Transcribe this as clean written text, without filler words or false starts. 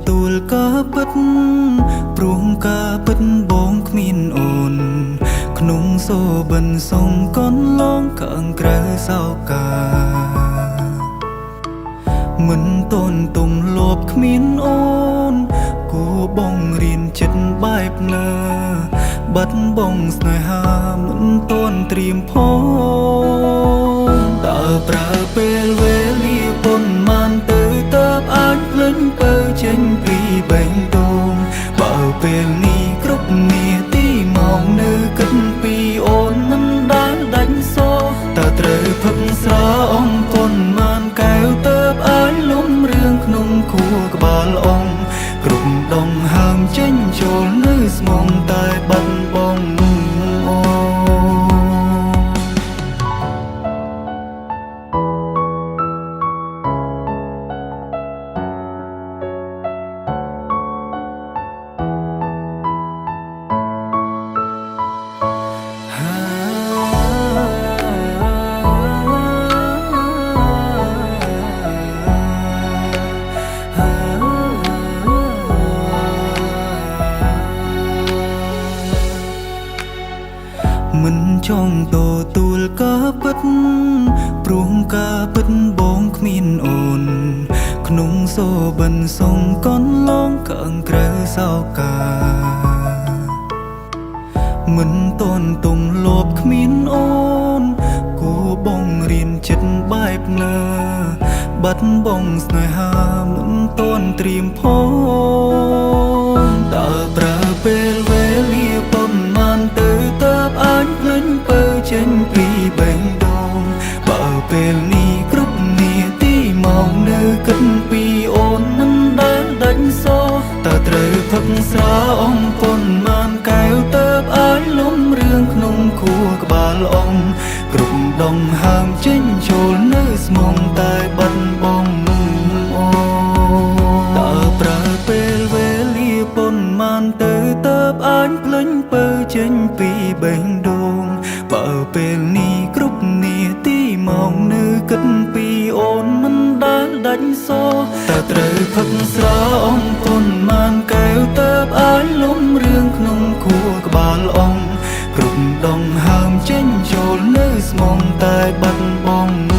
ទូលក៏ពិតព្រោះក៏ពិតបងគ្មានអូនក្នុងសូបិនសុំកូនឡងខាងក្រៅសោកាមិនតន់ទុំលបគ្មានអូនគួបងរៀនចិត្តបែបណាបាត់បងស្នេហាមិនតន់ត្រៀមផងតើប្រើពេលវេលាប៉ុន្មានទៅតើបអាចភ្លេចបើចេញពីបេងដូងបើពេលនេះគ្រប់នាទីមកនៅគិតពីអូនមិនដែលដាច់សោតើត្រូវផឹកស្រាអងប៉ុន្មានកែវតើបអាចលំរឿងក្នុងខួរក្បាលអងគ្រប់ដងហើមចេញចូលនៅស្មងតែបាត់បងអូមិនចង់តទូលក៏ពិតព្រោះក៏ពិតបងគ្មានអូនក្នុងសូបិនសុំកូនឡងខាងក្រៅសោកាមិនតន់ទុំលបគ្មានអូនគួបងរៀនចិត្តបែបណាបាត់បងស្នេហាមិនតន់ត្រៀមផងតើប្រើពេលវេលាប៉ុន្មានទៅតើអាចភ្លេចបើចេញពីបេងដូងបើពេលនេះគ្រប់នាទីមកនៅគិតពីអូនមិនដែលដាច់សោតើត្រូវផឹកស្រាអងប៉ុន្មានកែវតើបអាចលំរឿងក្នុងខួរក្បាលអងគ្រប់ដងហើមចេញចូលនៅស្មងតែបាត់បងអូតើប្រើពេលវេលាប៉ុន្មានទៅតើបអាចភ្លេចបើចេញពីបេងដូងបើពេលនេះគ្រប់នាទីមកនៅគិតពីអូនមិនដែលដាច់សោតើត្រូវផឹកស្រាអងប៉ុន្មានកែវតើបអាចលំរឿងក្នុងខួរក្បាលអងគ្រប់ដងហើមចេញចូលនៅស្មងតែបាត់បង